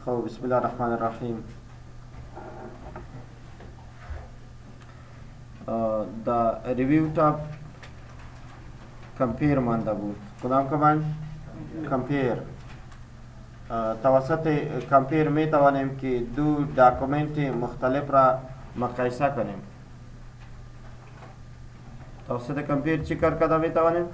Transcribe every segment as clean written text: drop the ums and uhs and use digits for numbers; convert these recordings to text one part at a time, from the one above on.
خب بسم الله الرحمن الرحیم. دا ریویو تا کمپیر مانده بود. کدام کمان؟ کمپیر. توسط کمپیر می توانیم که دو داکومنت مختلف را مقایسه کنیم. توسط کمپیر چی کار کرده می توانیم؟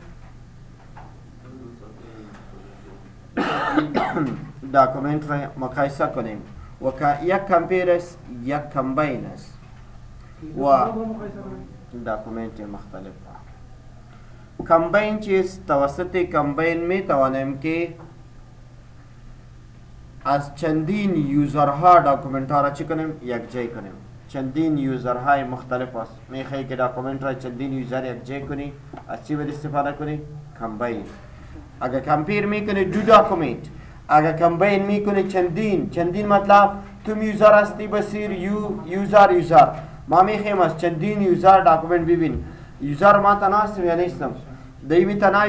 داکومنت را مقایسه کنیم و که یک کمپیر است یک کمبین است و داکومنت مختلف. کمبین چیز توسط کمبین می توانیم که از چندین یوزرها داکومنت ها را چی کنیم؟ یک جای کنیم. چندین یوزرهای مختلف است. میخوایی که داکومنت را چندین یوزر یک جای کنی، از چی باید استفاده کنی؟ کمبین. اگر کمپیر میکنی دو داکومنت، اگر کمبین میکنی چندین مطلب تو یوزر هستی بسیر یوزر ما میخوایم از چندین یوزر داکومنت ببین. یوزر ما تنها هستیم یا نیستم؟ دمی تنها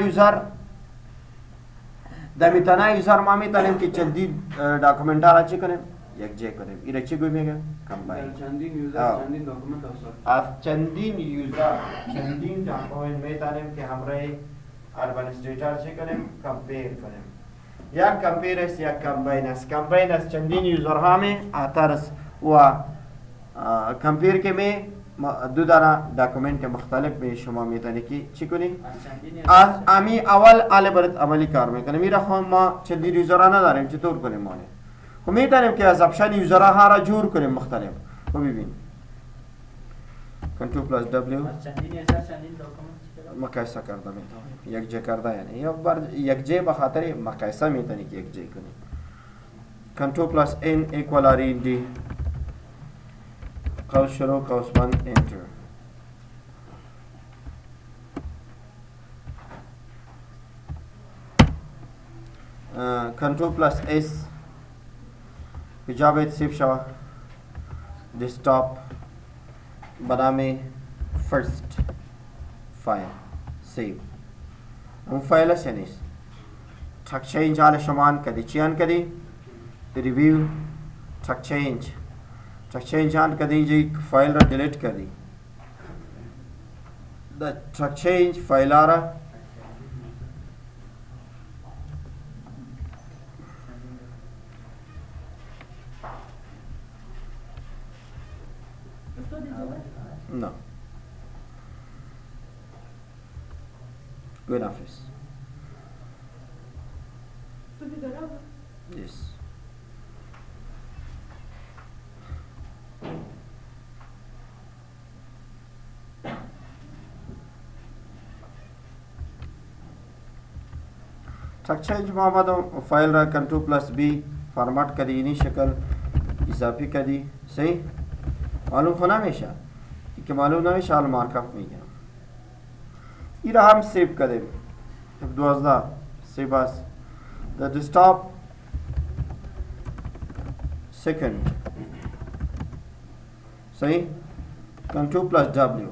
یوزر ما میتونیم که چندین داکومنت ها را چی کنیم؟ یک جای کنیم. ایره چی گوی میگه؟ کمبین. چندین یوزر چندین داکومنت از چندین یوزر چندین داکومنت میتونیم که همراه ادمنستریتور چی کنیم؟ کمپیر کنیم. یک کمپیر است یک کمبین است. کمبین است چندین یوزر ها می آتر است و کمپیر که می دو دانه داکومنت مختلف می شما میتونی که چی کنی؟ از امی اول برات عملی کار میکنه. میره خون ما چندین یوزر ها نداریم، چطور کنیم ما؟ خب میتونیم که از اپشن یوزر ها را جور کنیم مختلف. خب ببین کنترل پلاس دبلیو مقایسه کرده میتونی یک جای کرده، یعنی یک جای بخاطر مقایسه میتونی که یک جای کنی. کنترل پلاس ان ایکوال آر این دی قوس شروع قوس بند انتر. کنترل پلاس اس کجا باید سیف شوه؟ دسکتاپ بنام فرست فایل سیو. اون فایل است یا نیست؟ تک چینج حال شما آن کردی. چی آن کردی؟ ریویو تک چینج آن کردی. اینجا فایل را ڈیلیٹ کردی. تک چینج فایل را no. Good office. Yes. تک چینج محمد فائل را کنٹرول پلس بی فارمیٹ کری اینی شکل اضافی کری. صحیح معلوم ہونا ہمیشہ کہ معلوم نہ ہمیشہ حال مارک اپ میگم. این را هم سیو کردیم. F12 سیو از the desktop second. صحیح کنٹرول پلس W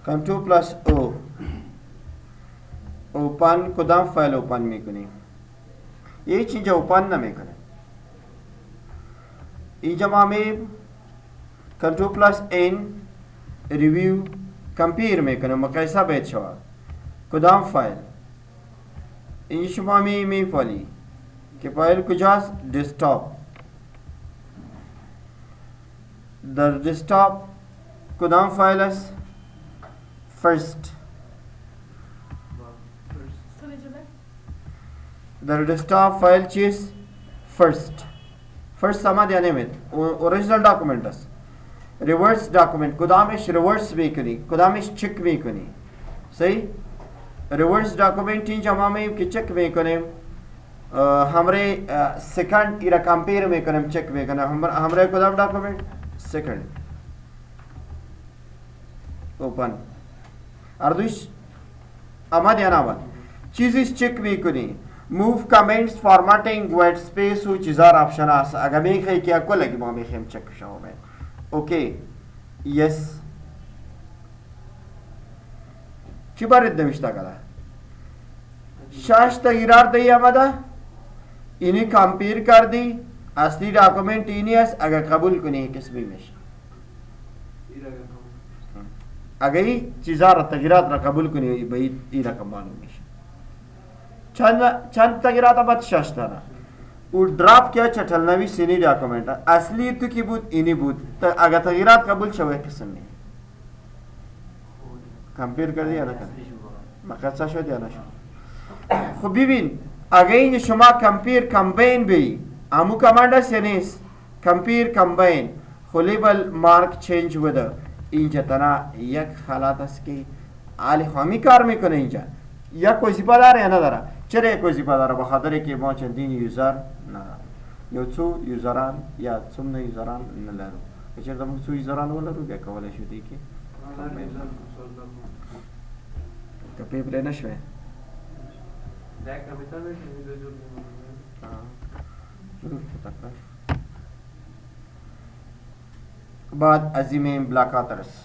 کنٹرول پلس O اوپن کدام فایل اوپن میکنیم. یه چیز اوپن نمیکنه. اینجا ما می کنترول پلس این ریویو کمپیر میکنه مقایسه باید شود. کدام فایل؟ اینجا شما می فایلی که فایل کجاست؟ دسکتاپ. در دسکتاپ کدام فایل است؟ فرست. در دسکتاپ فایل چیست؟ فرست آمد یا نمید؟ اوریجنال داکومنت است. ریورس داکومنت کدامش ریورس میکنی، کدامش چک میکنی. صحیح ریورس داکومنت اینجا ما میم که چک میکنیم. همره سکند ایرا کمپیر میکنیم چک میکنیم. همره کدام داکومنت؟ سکند. اوپن اردوش آمد یا نامد؟ چیزیش چک میکنی. موو کامنتس فارماتینگ وایت سپیس و چیزار آپشن هست. اگر میخوایی که اکو لگی ما میخواییم چک شما باید. اوکی یس چی بارید نوشته کرده؟ 6 تا ایرار دی آمده. اینی کامپیر کردی اصلی داکومنت اینی است اگر قبول کنی کسبی میشه اگر این چیزا را تغییرات را قبول کنی به این رقم معلوم میشه چند تغییرات بعد 6 داره او دراپ کیا 94 سینی داکومنت اصلی تو کی بود اینی بود اگر تغییرات قبول شوه قسم می کامپیر کردی یا نه مقصد شد یا نشد خب ببین اگر این شما کمپیر کمبین بی امو کماند است یا نیست کمپیر کمبین خلیبل مارک چینج بده اینجا تنها یک حالت است که عالی همی کار میکنه اینجا یک وظیفه داره یا نداره چرا یک وظیفه داره به خاطر که ما چندین یوزر نداریم یا تو یوزران یا څومره یوزران نه لرو که چرته موږ څو یوزران ولرو بیا کولی شو دی کې کپی پرې نه شوې بعد عظیم بلاکاترس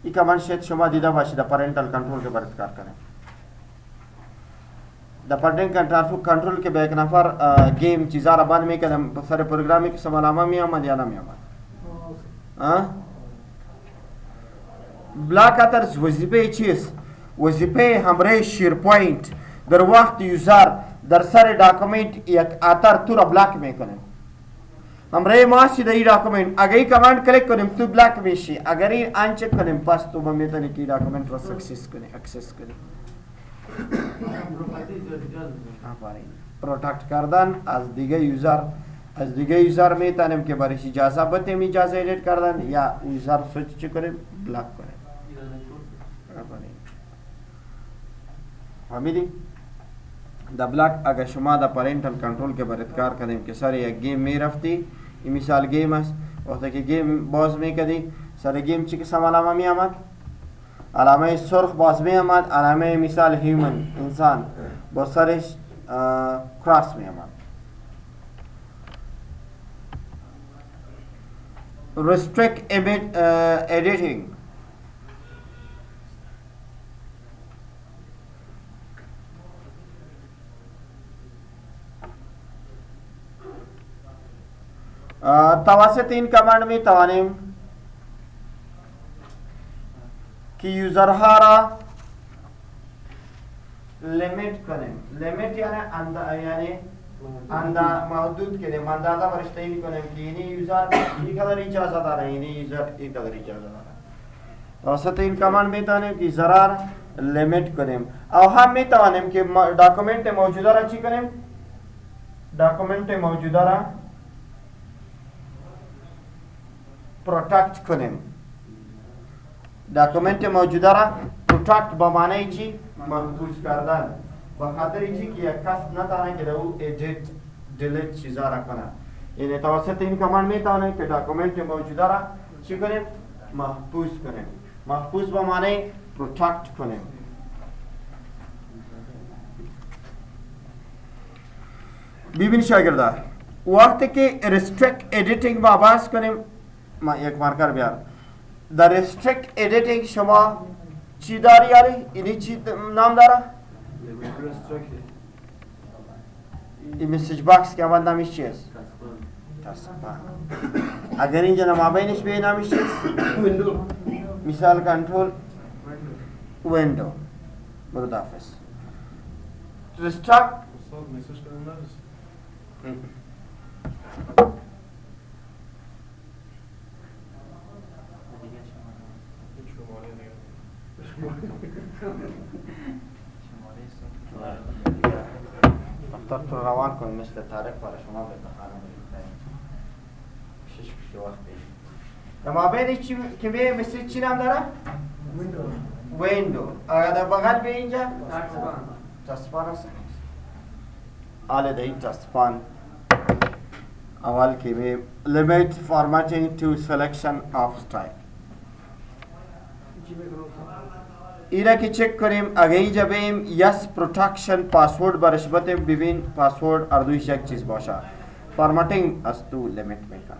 این کمان شاید شما دیده باشید در پرنتل کنترل که برات کار کنه در پرنتل کنترل که به یک نفر گیم چیزا را بند میکنم سر پروگرامی که سمالامه میامد یا نمیامد بلاکاترس وظیفه چیست؟ وظیفه همراه شیرپوینت در وقت یوزر در سر داکومنت یک آتر تو را بلاک میکنه همراه ما در این داکومنت اگر این کماند کلیک کنیم تو بلاک میشی اگر این آنچک کنیم پس تو میتونی که این داکومنت را اکسس کنی پروتکت کردن از دیگه یوزر میتونیم که برایش اجازه بتیم اجازه ایدیت کردن یا یوزر سوچ چی کنیم بلاک کنیم فهمیدی؟ دا بلاک اگر شما دا پرنتل کنترل که برات کار کنیم که سر یک گیم می رفتی این مثال گیم است وقتی که گیم باز می کردی سر گیم چی قسم علامه می آمد؟ علامه سرخ باز می آمد علامه مثال هیومن انسان با سرش کراس می آمد restrict editing توسط این کماند می توانیم که یوزرها را لیمیت کنیم لیمیت یعنی محدود کنیم اندازه برشتهی کنیم که اینی یوزر این قدر اجازه داره اینی یوزر این قدر اجازه داره توسط این کماند می توانیم که یوزرها را لیمیت کنیم او هم می توانیم که داکومنت موجوده را چی کنیم داکومنت موجوده را پروتکت کنیم داکومنت موجوده را پروتکت با معنی چی؟ محفوظ کردن با خاطر چی که یک کس نتانه که او ایدیت دیلیت چیزا را کنه یعنی توسط این کماند میتونه که داکومنت موجوده را چی کنیم؟ محفوظ کنیم محفوظ با معنی پروتکت کنیم ببین شاگرده وقتی که restrict editing با باز کنیم ما یک مارکر بیار در restrict editing شما چی داری یاری؟ اینی چی نام داره؟ این مسیج باکس که اول نامش چیست؟ تصفان اگر اینجا نمابینش به نامش چیست؟ مثال کنترول ویندو برود آفیس restrict دفتر تو روان کن مثل تاریخ برای شما بخوانم شش وقت پیش مابین چی که به مثل چی نام داره؟ ویندو اگر در بغل به اینجا تصفان است آله در این تصفان اول که به limit formatting to selection of style ایره که چک کنیم اگه اینجا بیم یس پروتکشن پاسورد برش بتیم ببین پاسورد اردویش یک چیز باشه فارمتینگ از تو لیمیت میکنه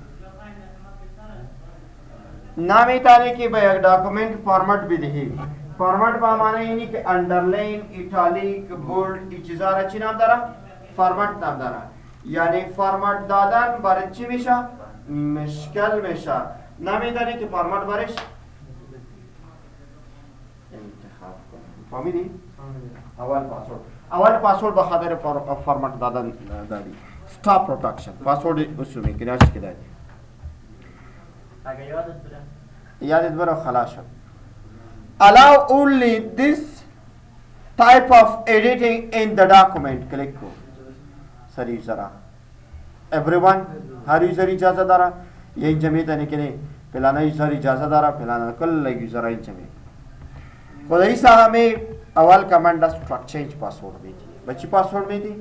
نمیتونه که به یک داکومنت فارمت بدهی فارمت با معنی اینی که اندرلاین ایتالیک بولد این چیزا را چی نام داره فرمت نداره، یعنی فرمت دادن برای چی میشه؟ مشکل میشه، نمیدانی که فرمت برش انتخاب کنی. فهمیدی؟ اول پاسورد به خاطر فرمت دادن داری. stop protection پاسورد اصولی کناش که دادی اگه یادت بره خلاص شد. allow only this type of editing in the document کلیک کو سر یوزر everyone هر یوزر اجازه داره یا این جمعیت نکنه فلانه یوزر اجازه داره فلانه کل یوزر این جمعیت خدایی سا ہمیں اول کمانڈ struct change پاسورد بیتی بچی پاسورد بیتی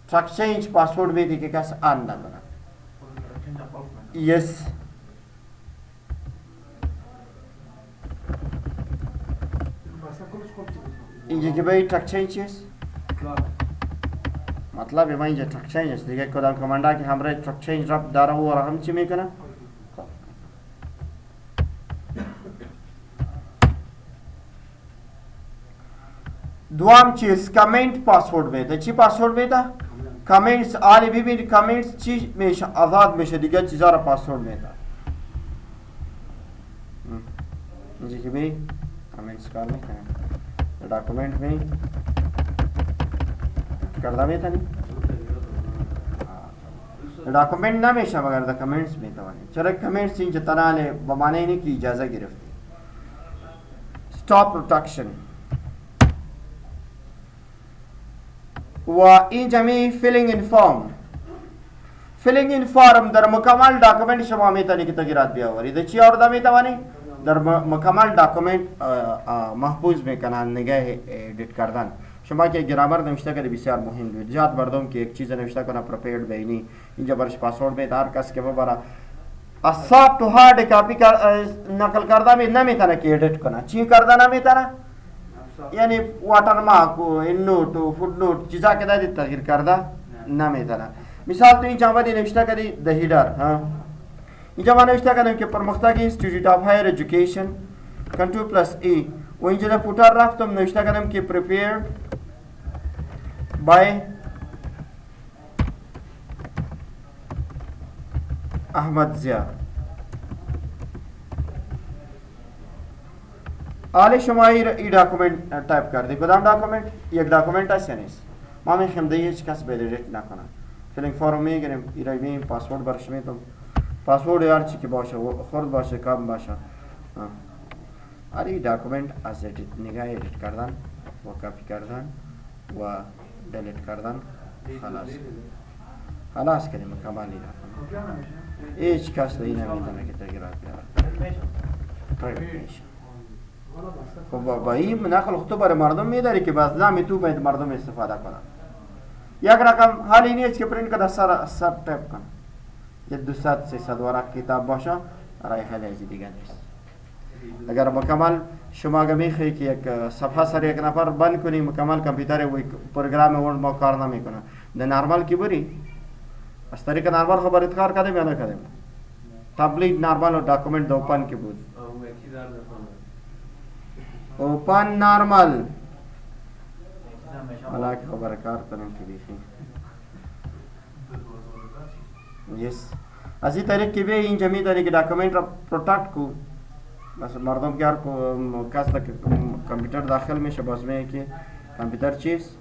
struct change پاسورد بیتی که کس آن نداره yes اینجا که باید struct change است مطلب ما اینجا struct change است دیگه کدام کمانڈا که همراه struct change رب داره و هم چی میکنه دوام چیز کامنت پاسورد بیده چی پاسورد بیده؟ کامنتس آلی ببینید کامنتس چی میشه آزاد میشه دیگه چیزا را پاسورد بیده اینجا که بی کامنتس کار میکنه ڈاکومنٹ میں کرده میتنی ڈاکومنٹ نمیشه مگر دا کامنتس میتوانی چرا کامنتس اینجا تناله با معنی اینه که اجازه گرفتی stop protection و اینجا می filling in form filling in form در مکمل داکومنت شما میتونی که تغییرات بیاوری در چی آورده میتوانی در مکمل داکومنت محفوظ میکنن نگاه ادیت کردن شما که گرامر نوشته کنه بسیار مهم بود زیاد مردم که یک چیز نوشته کنه پروپیرد بینی اینجا برش پاسورد میده هر کس که ببره از سافت تو هارد کاپی نقل کرده می نمیتونه که ادیت کنه چی کرده نمیتونه یعنی واتر مارک و این نوت و فوت نوت چیزا که دادی تغییر کرده نمیتونه مثال تو اینجا آمدی نوشته کنی د هیدر ها اینجا ما نوشته کنیم که پرمختگ اینستیتوت آف هایر ایژوکیشن کنترل پلس ای و اینجا در فوتر رفتم نوشته کنیم که prepared by احمد زیا آلی شما ای داکومنت تایپ کردی کدام داکومنت یک داکومنت است یا نیست ما میخوایم دیگه هیچ کس به ادیت نکنه فیلینگ فرم میگیریم ایرای میگیم پاسورد برش میتونم پاسورد هر چی که باشه خرد باشه کم باشه آری داکومنت از نگاه ادیت کردن و کپی کردن و دلیت کردن خلاص کنیم کمالی داکومنت هیچ کس دیگه نمیتونه که تغییرات بیاره خب با این نقل خطو برای مردم میداری که باز نامی تو باید مردم استفاده کنن یک رقم حالی نیست که پرینت کده سر تیپ کن یه 200-300 ورق کتاب باشه رای خیلی ازی دیگه نیست اگر مکمل شما اگه میخوایی که یک صفحه سر یک نفر بند کنی مکمل کمپیوتر و پروگرام ورد ما کار نمیکنه ده نرمال کی بری از طریق نرمال خبرت کار کردیم یا نکردیم تبلیغ نرمال و داکومنت دو اوپن کی بود اوپن نارمل حالا که خبر کار کنم که بیخی یس از این طریق که به این جمعی داری که داکومنت را پروتکت کو بس مردم که هر کس در کمپیوتر داخل میشه باز میگه که کمپیوتر چیست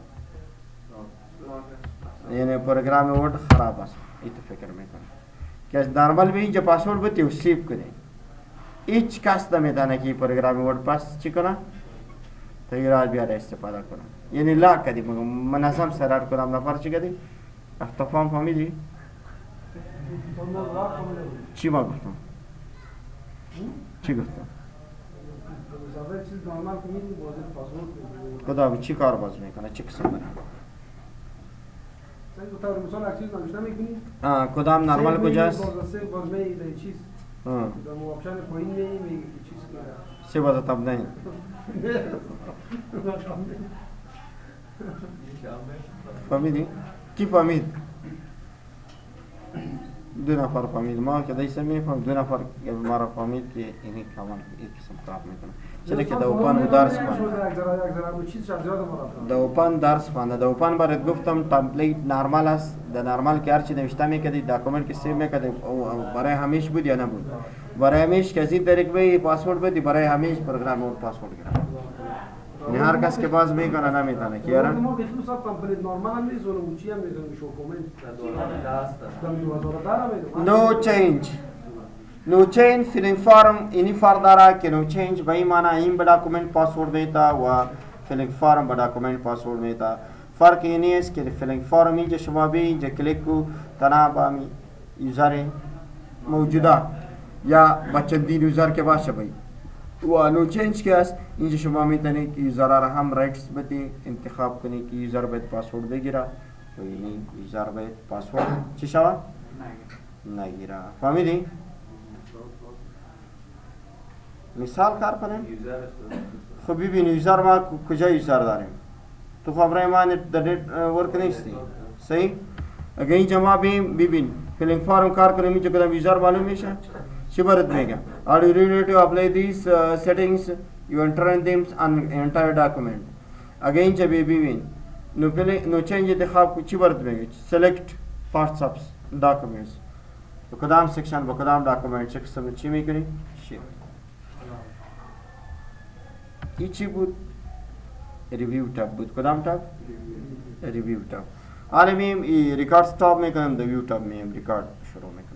یعنی پروگرام ورد خراب است این تو فکر میکنه که نارمل به اینجا پاسورد بتی و سیو کنه هیچ کس نمیدانه که پروگرام ورد پاس چی کنه تغییرات بیاره استفاده کنه یعنی لا کدی منظم سرار کنم نفر چی کدی اختفام فهمیدی چی ما گفتم چی گفتم کدام چی کار باز میکنه چی قسم داره کدام نرمال کجاست سی باز تب نہیں فهمیدی؟ کی فهمید؟ دو نفر فهمید ما که دیسه میفهم دو نفر ما را فهمید که اینی کمان این قسم کار میکنه چرا که دوپن و درس خواند دوپن درس خواند دوپن برات گفتم تمپلیت نرمال است در نرمال که هرچی نوشته میکردی داکومنت که سیو میکردی برای همیش بود یا نبود برای همیش که از این طریق به پاسورد بدی برای همیش پروگرام اون پاسورد گرفت نه هر کس که باز میکنه نمیتونه کیارن نو چینج فیلینگ فارم اینی فرق داره که نو چینج به این معنی این به داکومنت پاسورد میتا و فیلینگ فارم به داکومنت پاسورد میتا فرق اینی است که فیلینگ فارم اینجا شما به اینجا کلیک کو تنها با می یوزر موجوده یا با چندین یوزر که باشه بایی و نو چینج که است اینجا شما میتونید که یوزر را هم رایتس بدی انتخاب کنید که یوزر باید پاسورد بگیره و اینی یوزر باید پاسورد چی شود؟ نگیره فهمیدی؟ مثال کار کنیم؟ خب ببین یوزر ما کجا یوزر داریم تو خبره ما در نیت ورک نیستی صحیح؟ اگه اینجا ما ببین فیلینگ فارم کار کنیم اینجا کدام یوزر معلوم میشه چی برات میگه are you ready to apply these settings you enter in them on entire document اگه اینجا ببین نو چنج انتخاب چی برات میگه select parts of documents تو کدام سیکشن با کدام داکومنت چه قسم چی میکنی شیفت ای چی بود ریویو تاب بود کدام تاب ریویو تاب حالا میم ریکارد استاپ میکنم د ویو تاب میم ریکارد شروع میکنم